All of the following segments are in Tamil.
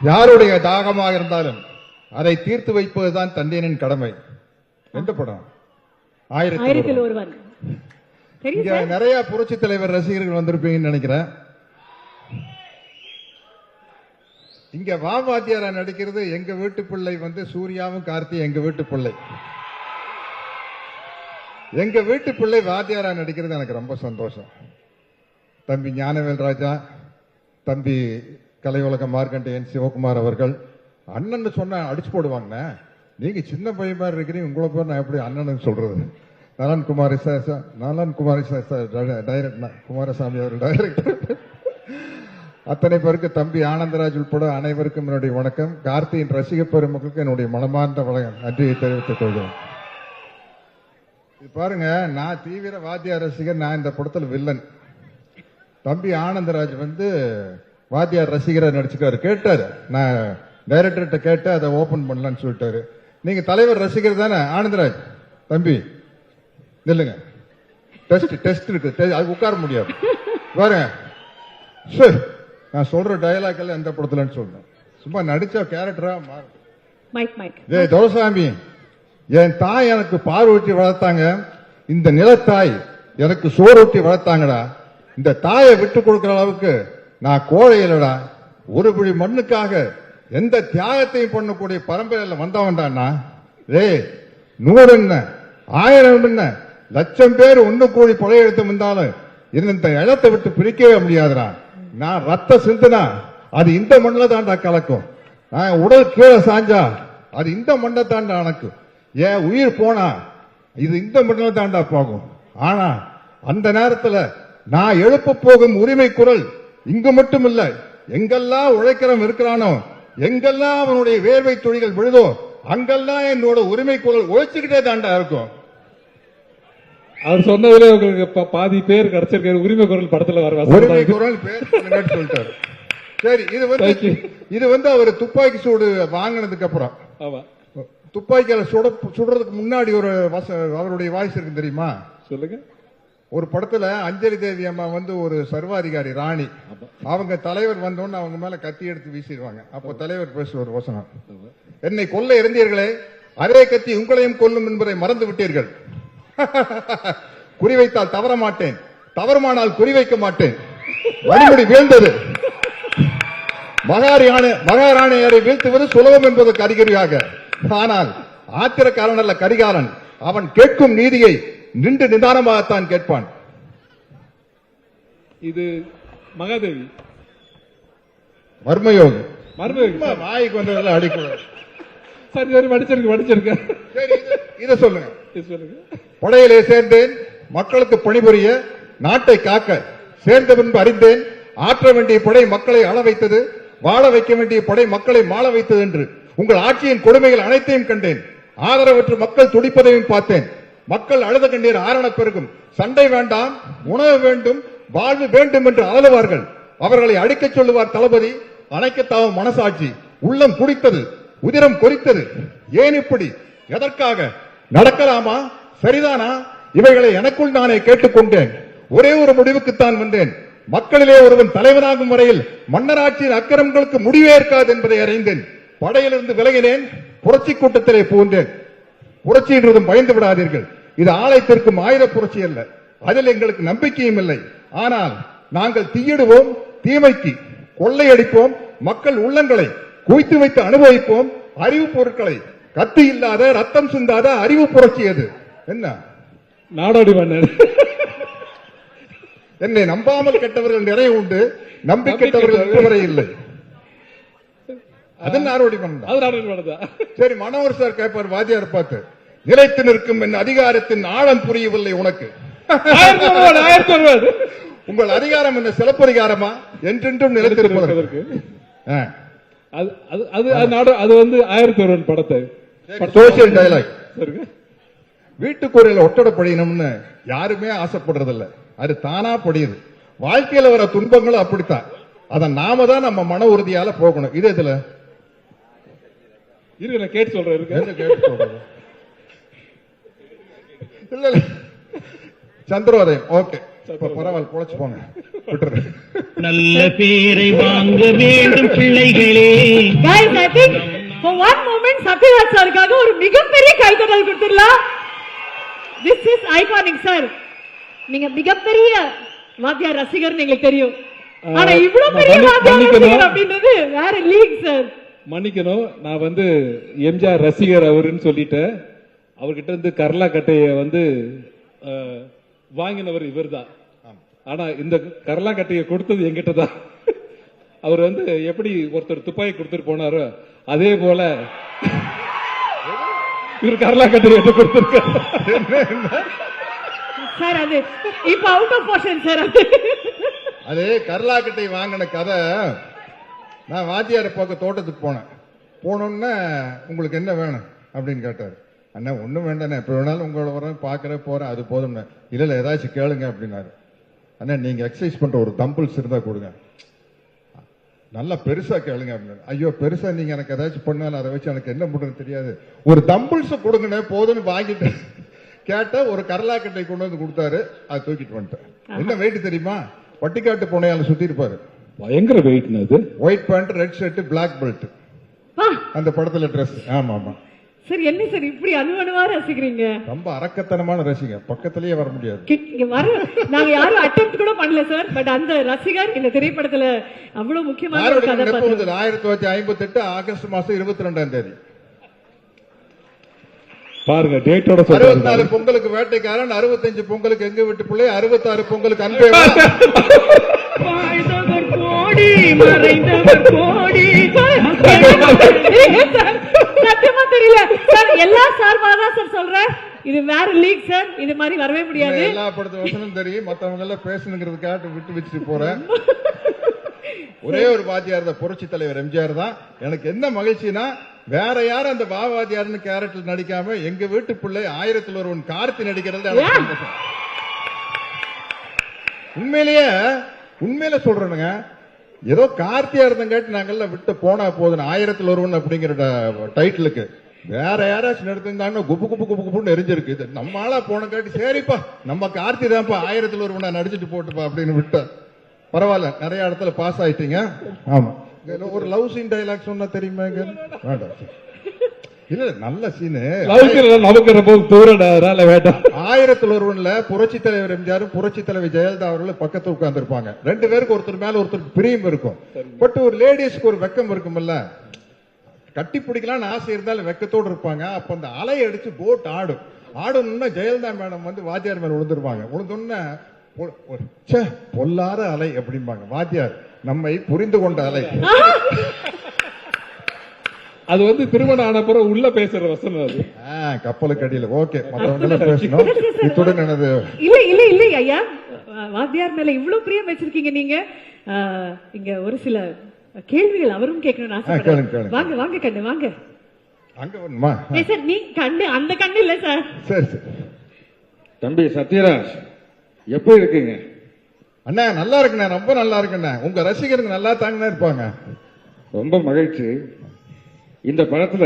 யாருடைய தாகமாக இருந்தாலும் அதை தீர்த்து வைப்பதுதான் தந்தையனின் கடமை. எந்த படம்? ஆயிரத்தில் ஒருவன். இங்க நிறைய புரட்சி தலைவர் ரசிகர்கள் வந்திருப்பீங்கன்னு நினைக்கிறேன். இங்க வாத்தியாரா நடிக்கிறது எங்க வீட்டு பிள்ளை சூர்யாவும் கார்த்தி எங்க வீட்டு பிள்ளை. எங்க வீட்டு பிள்ளை வாத்தியாரா நடிக்கிறது எனக்கு ரொம்ப சந்தோஷம். தம்பி ஞானவேல் ராஜா, தம்பி கலையுலக மார்க்கண்டேயன் சிவகுமார் அவர்கள் அண்ணன் சொன்ன அடிச்சு போடுவாங்க. நீங்க சின்ன பையன் மாதிரி இருக்கிறீங்க, உங்களை பேர் நான் எப்படி அண்ணன் சொல்றது? நலன் குமாரசாமி அவர் டைரக்டர். அத்தனை பேருக்கு தம்பி ஆனந்தராஜ் உட்பட அனைவருக்கும் என்னுடைய வணக்கம். கார்த்தியின் ரசிக பெருமக்களுக்கு என்னுடைய மனமார்ந்த நன்றியை தெரிவித்துக் கொள்கிறேன். பாருங்க, நான் தீவிர வாத்தியார் ரசிகர். நான் இந்த படத்தில் வில்லன். தம்பி ஆனந்தராஜ் வாத்தியார் ரசிகரா நடிச்சுக்காரு. கேட்டாரு, நான் டைரக்டர்கிட்ட கேட்டு அதை ஓபன் பண்ணலான்னு சொல்லிட்டாரு. நீங்க தலைவர் ரசிகர் தானே ஆனந்தராஜ்? தம்பி நில்லுங்க, டெஸ்ட் இருக்கு, அது உட்கார முடியாது. பாருங்க, நான் சொல்ற டயலாக் எல்லாம் எந்த படத்துலன்னு சொல்றேன். சும்மா நடிச்ச கேரக்டரா மாறு. துரசாமி, என் தாய் எனக்கு பார்வூட்டி வளர்த்தாங்க, இந்த நிலத்தாய் எனக்கு சோறூட்டி வளர்த்தாங்கடா. இந்த தாயை விட்டு கொடுக்கிற அளவுக்கு நான் கோழை இல்லடா. ஒரு பிடி மண்ணுக்காக எந்த தியாகத்தையும் பண்ணக்கூடிய பரம்பரையில வந்தவன்டான்னா. 100 என்ன 1000 என்ன லட்சம் பேர் ஒண்ணு கூடி கொலையெடுத்து வந்தாலும் இந்த இடத்தை விட்டு பிரிக்கவே முடியாதுடா. நான் ரத்த சிந்துனா அது இந்த மண்ணில் தாண்டா கலக்கும். நான் உடல் கீழே சாஞ்சா அது இந்த மண்ணை தாண்டா அணக்கும். ஏன் உயிர் போனா இது இந்த மண்ணில் தாண்டா போகும். ஆனா அந்த நேரத்தில் நான் எழுப்ப போகும் உரிமை குரல் இங்கு மட்டும் இல்ல, எங்கெல்லாம் உழைக்கிறவன் இருக்கிறானோ, எங்கெல்லாம் அவனுடைய வேர்வை துளிகள் விழுதோ, அங்கெல்லாம் என்னோட உரிமை குரல் உழைச்சுக்கிட்டே தாண்டா இருக்கும். அவர் சொன்னதுல உங்களுக்கு பாதி பேர் கிடைச்சிருக்காரு. உரிமை குரல் படத்துல வர உரிமை குரல் பேர் சொல்லிட்டாரு. சரி, இது அவர் துப்பாக்கி சூடு வாங்கினதுக்கு அப்புறம், துப்பாக்கியால சுடுறதுக்கு முன்னாடி ஒரு அவருடைய வாய்ஸ் இருக்கு தெரியுமா? சொல்லுங்க. ஒரு படத்துல அஞ்சலி தேவி அம்மா ஒரு சர்வாதிகாரி ராணி, அவங்க தலைவர் வந்தோன்னு அவங்க மேல கத்தி எடுத்து வீசிடுவாங்க. அப்போ தலைவர் பேசுவார் வசனம், என்னை கொல்ல இருந்தீர்களே, அதே கத்தி உங்களையும் கொல்லும் என்பதை மறந்து விட்டீர்கள். குறிவைத்தால் தவற மாட்டேன், தவறுமானால் குறிவைக்க மாட்டேன். வழிமுடி வீழ்ந்தது. மகாராணியரை வீழ்த்துவது சுலபம் என்பதற்கு அறிகுறியாக. ஆனால் ஆத்திரக்காரன் அல்ல கரிகாலன். அவன் கேட்கும் நீதியை நின்று நிதானமாகத்தான் கேட்பான். இது மகாதேவி மர்மயோகி. வாய்க்கு வந்ததில் அடிக்கூடாது. சரி, படிச்சிருக்கேன். இதை சொல்லுங்க. படையிலே சேர்ந்தேன், மக்களுக்கு பணிபுரிய, நாட்டை காக்க. சேர்ந்த பின்பு அறிந்தேன், ஆற்ற வேண்டிய படை மக்களை ஆள வைத்தது, வாழ வைக்க வேண்டிய படை மக்களை மாள வைத்தது என்று. உங்கள் ஆட்சியின் கொடுமைகள் அனைத்தையும் கண்டேன். ஆதரவற்று மக்கள் துடிப்பதையும் பார்த்தேன். மக்கள் அழுத கண்ணீர் ஆரண பெருகும். சண்டை வேண்டாம், உணவு வேண்டும், வாழ்வு வேண்டும் என்று அலறுவார்கள். அவர்களை அடிக்கச் சொல்லுவார் தளபதி. அணைக்கத்தாவும் மனசாட்சி. உள்ளம் குடித்தது, உதிரம் கொறித்தது. ஏன் இப்படி? எதற்காக? நடக்கலாமா? சரிதானா? இவைகளை எனக்குள் நானே கேட்டுக்கொண்டேன். ஒரே ஒரு முடிவுக்குத்தான் வந்தேன். மக்களிலே ஒருவன் தலைவனாகும் வரையில் மன்னராட்சியின் அக்கிரமங்களுக்கு முடிவே இருக்காது என்பதை அறிந்தேன். படையிலிருந்து விலகினேன், புரட்சி கூட்டத்திலே புகுந்தேன். புரட்சி என்றதும் பயந்து விடாதீர்கள். இது ஆலயத்திற்கும் ஆயுத புரட்சி அல்ல. அதில் எங்களுக்கு நம்பிக்கையும் இல்லை. ஆனால் நாங்கள் தீயிடுவோம், தீமைக்கு கொள்ளையடிப்போம், மக்கள் உள்ளங்களை குவித்து வைத்து அனுபவிப்போம். அறிவு பொருட்களை கத்தி இல்லாத ரத்தம் சிந்தாத அறிவு புரட்சி அது. என்ன நாடோடி மன்னர்? என்னை நம்பாமல் கெட்டவர்கள் நிறைய உண்டு, நம்பி கெட்டவர்கள் இதுவரை இல்லை. அது நாடோடி மன்னர். சரி, மனோகர் சார் கேட்பார் வாத்தியார் பார்த்து, நிலைத்து நிற்கும் என் அதிகாரத்தின் ஆழம் புரியவில்லை உனக்கு. உங்கள் அதிகாரம் என்ன சிலப்பதிகாரமா? என்றென்றும் நிலைத்திருப்பதற்கு. அது 1001 படத்தை சோசியல் டயலாக். வீட்டுக்குறையில ஒட்டடை படிக்கணும்னு யாருமே ஆசைப்படுறதில்ல, அது தானா படியுது. வாழ்க்கையில வர துன்பங்களும் அப்படித்தான். அதை நாம தான் நம்ம மன உறுதியால போகணும். இது இதுல இருக்கு, கேட்டு சொல்றேன். இல்ல சந்திரோதயம். ஓகே, பரவாயில்ல, பொழைச்சு போங்க, விட்டுரு. நல்ல பேரை வாங்க வேண்டும் பிள்ளைகளே. Guys, I think for one moment Sathyaraj சாருக்காக ஒரு மிகப்பெரிய கைத்தட்டல் கொடுத்துடலாம். This is iconic sir. நீங்க மிகப்பெரிய வாத்தியார் ரசிகர் எங்களுக்கு தெரியும். ஆனா இவ்வளவு பெரிய வாத்தியார் ரசிகர் அப்படின்றது வேற லீக் சார். மன்னிக்கணும், நான் எம்ஜிஆர் ரசிகர் அவருன்னு சொல்லிட்டேன். அவர்கிட்ட இருந்து கர்லா கட்டைய வாங்கினவர் இவர்தான். ஆனா இந்த கர்லா கட்டைய கொடுத்தது எங்கிட்ட தான். அவர் எப்படி ஒருத்தர் துப்பாக்கி கொடுத்துட்டு போனாரோ அதே போல இவர் கர்லா கட்டைய கொடுத்திருக்காரு. சார் அது இப்ப அவுட் ஆஃப் போர்ஷன் சார். அது கர்லாக்கட்டை வாங்கின கதை. நான் வாத்தியார பார்க்க தோட்டத்துக்கு போனோம்னா உங்களுக்கு என்ன வேணும் அப்படின்னு கேட்டாரு. அண்ணா ஒண்ணும் வேண்டாண்ணே, எப்ப வேணாலும் உங்களை வரேன், பாக்குறேன், போறேன், அது போதும்ண்ணே. இல்ல ஏதாச்சும் கேளுங்க அப்படின்னாரு. அண்ணா நீங்க எக்ஸசைஸ் பண்ற ஒரு தம்பிள்ஸ் இருந்தா கொடுங்க, நல்லா பெருசா கேளுங்க அப்படின்னு. ஐயோ பெருசா நீங்க எனக்கு ஏதாச்சும் பண்ணாலும் அதை வச்சு எனக்கு என்ன பண்றது தெரியாது, ஒரு தம்பிள்ஸ் கொடுங்கண்ணே போதுன்னு வாங்கிட்டு கேட்ட ஒரு கரலாக்கட்டை கொண்டு வந்து கொடுத்தாரு. அதை தூக்கிட்டு வந்துட்டேன். என்ன வெயிட் தெரியுமா? பட்டிக்காட்டு பூனையால சுத்தி இருப்பாரு. பயங்கர weight. White pant, red shirt, black belt, அந்த படத்துல ட்ரெஸ். ஆமா ஆமா சார். என்ன சார் இப்படி அணுவணுவா ரசிக்கிறீங்க? ரொம்ப அரக்கத்தனமான ரசிகர், பக்கத்திலேயே வர முடியாது. நாங்க யாரும் அட்டெம்ப்ட் கூட பண்ணல சார். பட் அந்த ரசிகர் இந்த திரைப்படத்துல அவ்வளவு முக்கியமான ஒரு கதாபாத்திரம். 1958 ஆகஸ்ட் மாசம் 22ஆம் தேதி பாருங்க டேட்டோட. 64 பொங்கலுக்கு வேட்டைக்காரன், 65 பொங்கலுக்கு எங்க வீட்டு பிள்ளை, 66 பொங்கலுக்கு அன்பே வாழ்ந்தவர் கோடி மறைந்தவர் கோடி. சத்தியமா தெரியல சார். எல்லா சார்பாக சார் சொல்றேன், இது வேற லீக் சார். இது மாதிரி வரவே முடியாது. எல்லா படத்து வசனம் தெரியும், மத்தவங்க எல்லாம் பேசணுங்கிறதுக்காக விட்டு வச்சுட்டு போறேன். ஒரே ஒரு வாத்தியார் தான், புரட்சி தலைவர் எம்ஜிஆர் தான். எனக்கு என்ன மகிழ்ச்சினா வேற யாரும் அந்த பாவாதியார்னு கேரக்டர் நடிக்காம எங்க வீட்டு பிள்ளை 1001 கார்த்தி நடிக்கிறது எனக்கு சந்தோஷம். உண்மையிலே சொல்றேனுங்க. ஏதோ கார்த்தியா இருந்தங்காட்டி நாங்கெல்லாம் விட்டு போனா போதும் 1001 அப்படிங்கிற டைட்டிலுக்கு. வேற யாராச்சும் எடுத்திருந்தாங்கன்னா குப்பு குப்பு குப்பு குப்புன்னு எரிஞ்சிருக்கு. இது நம்ம ஆளா போனங்காட்டி சரிப்பா நம்ம கார்த்தி தான்ப்பா 1001 நடிச்சுட்டு போட்டுப்பா அப்படின்னு விட்ட. பரவாயில்ல, நிறைய இடத்துல பாஸ் ஆயிட்டீங்க. ஆமா, ஒரு லவ் சீன் டைலாக் சொன்னா தெரியுமா? இல்ல நல்ல சீனு. நமக்கு ரொம்ப தூரம் வேண்டாம். 1001 புரட்சி தலைவர் எம்ஜிஆர், புரட்சி தலைவர் ஜெயலலிதா அவர்கள் பக்கத்து உட்கார்ந்து இருப்பாங்க. 2 பேருக்கு ஒருத்தர் மேல ஒருத்தருக்கு பிரியம் இருக்கும். பட் ஒரு லேடிஸ்க்கு ஒரு வெக்கம் இருக்கும்ல, கட்டி பிடிக்கலாம்னு ஆசை இருந்தாலும் வெக்கத்தோடு இருப்பாங்க. அப்ப அந்த அலை அடிச்சு போட் ஆடணும்னா ஜெயலலிதா மேடம் வாத்தியார் மேல விழுந்துருவாங்க. விழுந்தோன்னா பொல்லாத அலை அப்படிம்பாங்க. வாத்தியார் நம்மை புரிந்து கொண்ட அலை. அது திருமணம் ஆன பிறகு உள்ள பேசுற வசனம். அது கப்பலுக்கு அடியில். ஓகே, மற்றவங்க பேசணும். இத்துடன் எனது இல்ல ஐயா, வாத்தியார் மேல இவ்வளவு பிரியம் வச்சிருக்கீங்க நீங்க. இங்க ஒரு சில கேள்விகள் அவரும் கேட்கணும்னு ஆசைப்படுறேன். வாங்க வாங்க கண்ணு வாங்க. அங்க வரணுமா சார்? நீ கண்ணு அந்த கண்ணு இல்ல சார். சரி சரி. தம்பி சத்யராஜ் எப்படி இருக்கீங்க? அண்ணா நல்லா இருக்குண்ணே, ரொம்ப நல்லா இருக்குண்ணே. உங்க ரசிகருங்க நல்லா தாங்கண்ணா இருப்பாங்க. ரொம்ப மகிழ்ச்சி. இந்த படத்துல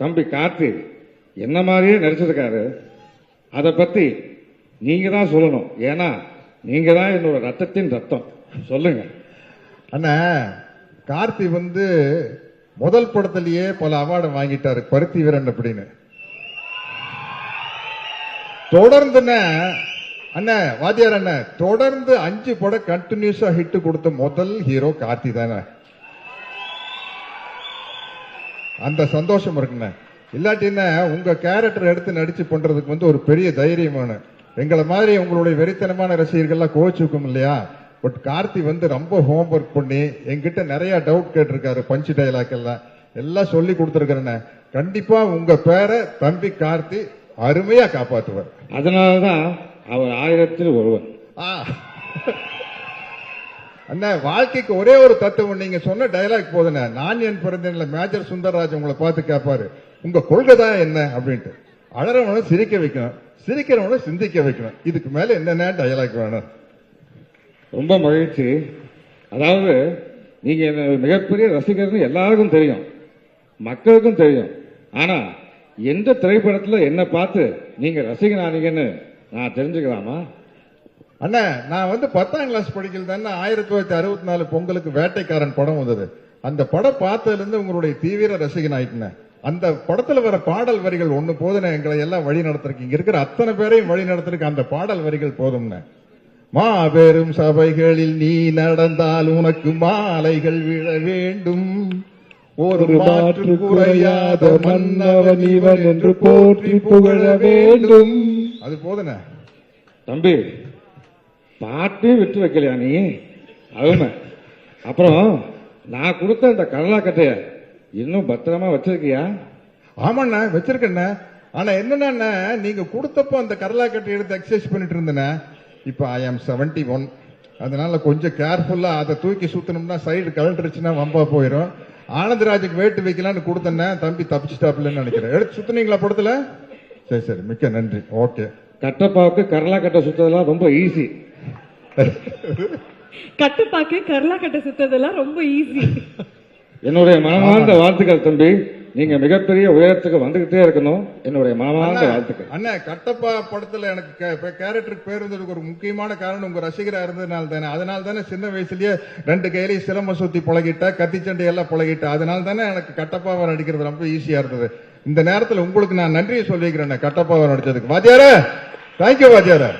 தம்பி கார்த்தி என்ன மாதிரியே நடிச்சிருக்காரு. அதை பத்தி நீங்க தான் சொல்லணும். ஏன்னா நீங்க தான் என்னோட ரத்தத்தின் ரத்தம். சொல்லுங்க அண்ணா. கார்த்தி முதல் படத்திலேயே பல அவார்டு வாங்கிட்டாரு, பருத்தி வீரன் அப்படின்னு. தொடர்ந்து அண்ணா வாத்தியார் அண்ணா தொடர்ந்து 5 படம் கண்டினியூஸா ஹிட் கொடுத்த முதல் ஹீரோ கார்த்தி தானே. அந்த சந்தோஷம் இருக்குண்ணே. இல்லாட்டி என்ன உங்க கேரக்டர் எடுத்து நடிச்சு பண்றதுக்கு ஒரு பெரிய தைரியம் வேணும். எங்களை மாதிரி உங்களுடைய வெறித்தனமான ரசிகர்கள்லாம் கோச்சுக்கும் இல்லையா. பட் கார்த்தி ரொம்ப ஹோம்ஒர்க் பண்ணி எங்கிட்ட நிறைய டவுட் கேட்டிருக்காரு. பஞ்ச் டைலாக் எல்லாம் சொல்லி கொடுத்திருக்கிறேன். கண்டிப்பா உங்க பேரை தம்பி கார்த்தி அருமையா காப்பாற்றுவார். அதனாலதான் அவர் 1000ல் ஒருவர். அண்ணா வாழ்க்கைக்கு ஒரே ஒரு தத்துவம். நீங்க சொன்ன டைலாக் போதுண்ணே. நான் என் பிறந்தேன்ல மேஜர் சுந்தரராஜ் உங்களை பார்த்து கேட்பாரு, உங்க கொள்கை தான் என்ன அப்படின்ட்டு. அழறவனை சிரிக்க வைக்கணும், சிரிக்கிறவனை சிந்திக்க வைக்கணும். இதுக்கு மேல என்னென்ன டைலாக் வேணும்? ரொம்ப மகிழ்ச்சி. அதாவது நீங்க மிகப்பெரிய ரசிகர்னு எல்லாருக்கும் தெரியும், மக்களுக்கும் தெரியும். ஆனா எந்த திரைப்படத்துல என்ன பார்த்து நீங்க ரசிகனானீங்கன்னு நான் தெரிஞ்சுக்கலாமா? அண்ணா நான் வந்து 10ஆம் கிளாஸ் படிக்கல தானே 1964 பொங்கலுக்கு வேட்டைக்காரன் படம் வந்தது. அந்த படம் பார்த்ததுல இருந்து உங்களுடைய தீவிர ரசிகன் ஆயிட்டேன். அந்த படத்துல வர பாடல் வரிகள் ஒண்ணு போதும், எங்களை எல்லாம் வழி நடத்துறதுக்கு, இங்க இருக்கிற அத்தனை பேரையும் வழி நடத்துறதுக்கு அந்த பாடல் வரிகள் போதும்னு. மாபெரும் சபைகளில் நீ நடந்தால் உனக்கு மாலைகள் விழ வேண்டும், ஒரு மாற்று குறையாத மன்னவன் இவன் என்று போற்றி புகழ வேண்டும். அது போதுன தம்பி, பாட்டையும் விட்டு வைக்கலையா நீ? அருமை. அப்புறம் நான் கொடுத்த இந்த கடலா கட்டைய இன்னும் பத்திரமா வச்சிருக்கியா? ஆமாண்ணா வச்சிருக்கேண்ணா. ஆனா என்னன்னா நீங்க கொடுத்தப்போ அந்த கடலா கட்டை எடுத்து எக்ஸசைஸ் பண்ணிட்டு இருந்தேன். இப்ப ஐ ஆம் 71, அதனால கொஞ்சம் கேர்ஃபுல்லா அதை தூக்கி சுத்தணும்னா சைடு கலண்டுருச்சுன்னா வம்பா போயிடும். ஆனந்தராஜுக்கு வேட்டு வைக்கலான்னு கொடுத்தேன்னா தம்பி தப்பிச்சுட்டாப்லன்னு நினைக்கிறேன். எடுத்து சுத்தினீங்களா படத்துல? சரி சரி, மிக்க நன்றி. ஓகே. கட்டப்பாவுக்கு கடலா கட்டை சுத்ததெல்லாம் ரொம்ப ஈஸி. கட்டுப்பாக்கு கர்லா கட்ட சுத்ததெல்லாம் ரொம்ப ஈஸி. என்னுடைய மனமார்ந்த வாழ்த்துக்கள் தம்பி. நீங்க மிகப்பெரிய உயரத்துக்கு வந்துகிட்டே இருக்கணும். என்னுடைய மனமார்ந்த வாழ்த்துக்கள். அண்ணா கட்டப்பா படத்துல எனக்கு கேரக்டருக்கு பேர் இருந்ததுக்கு ஒரு முக்கியமான காரணம் உங்க ரசிகரா இருந்ததுனால தானே. அதனால தானே சின்ன வயசுலயே 2 கையிலையும் சிலம்ப சுத்தி பழகிட்ட, கத்தி சண்டை எல்லாம் பழகிட்ட. அதனால தானே எனக்கு கட்டப்பாவை நடிக்கிறது ரொம்ப ஈஸியா இருந்தது. இந்த நேரத்தில் உங்களுக்கு நான் நன்றியை சொல்லிக்கிறேன் கட்டப்பாவை நடிச்சதுக்கு. வாத்தியாரே, தேங்க்யூ வாத்தியாரே.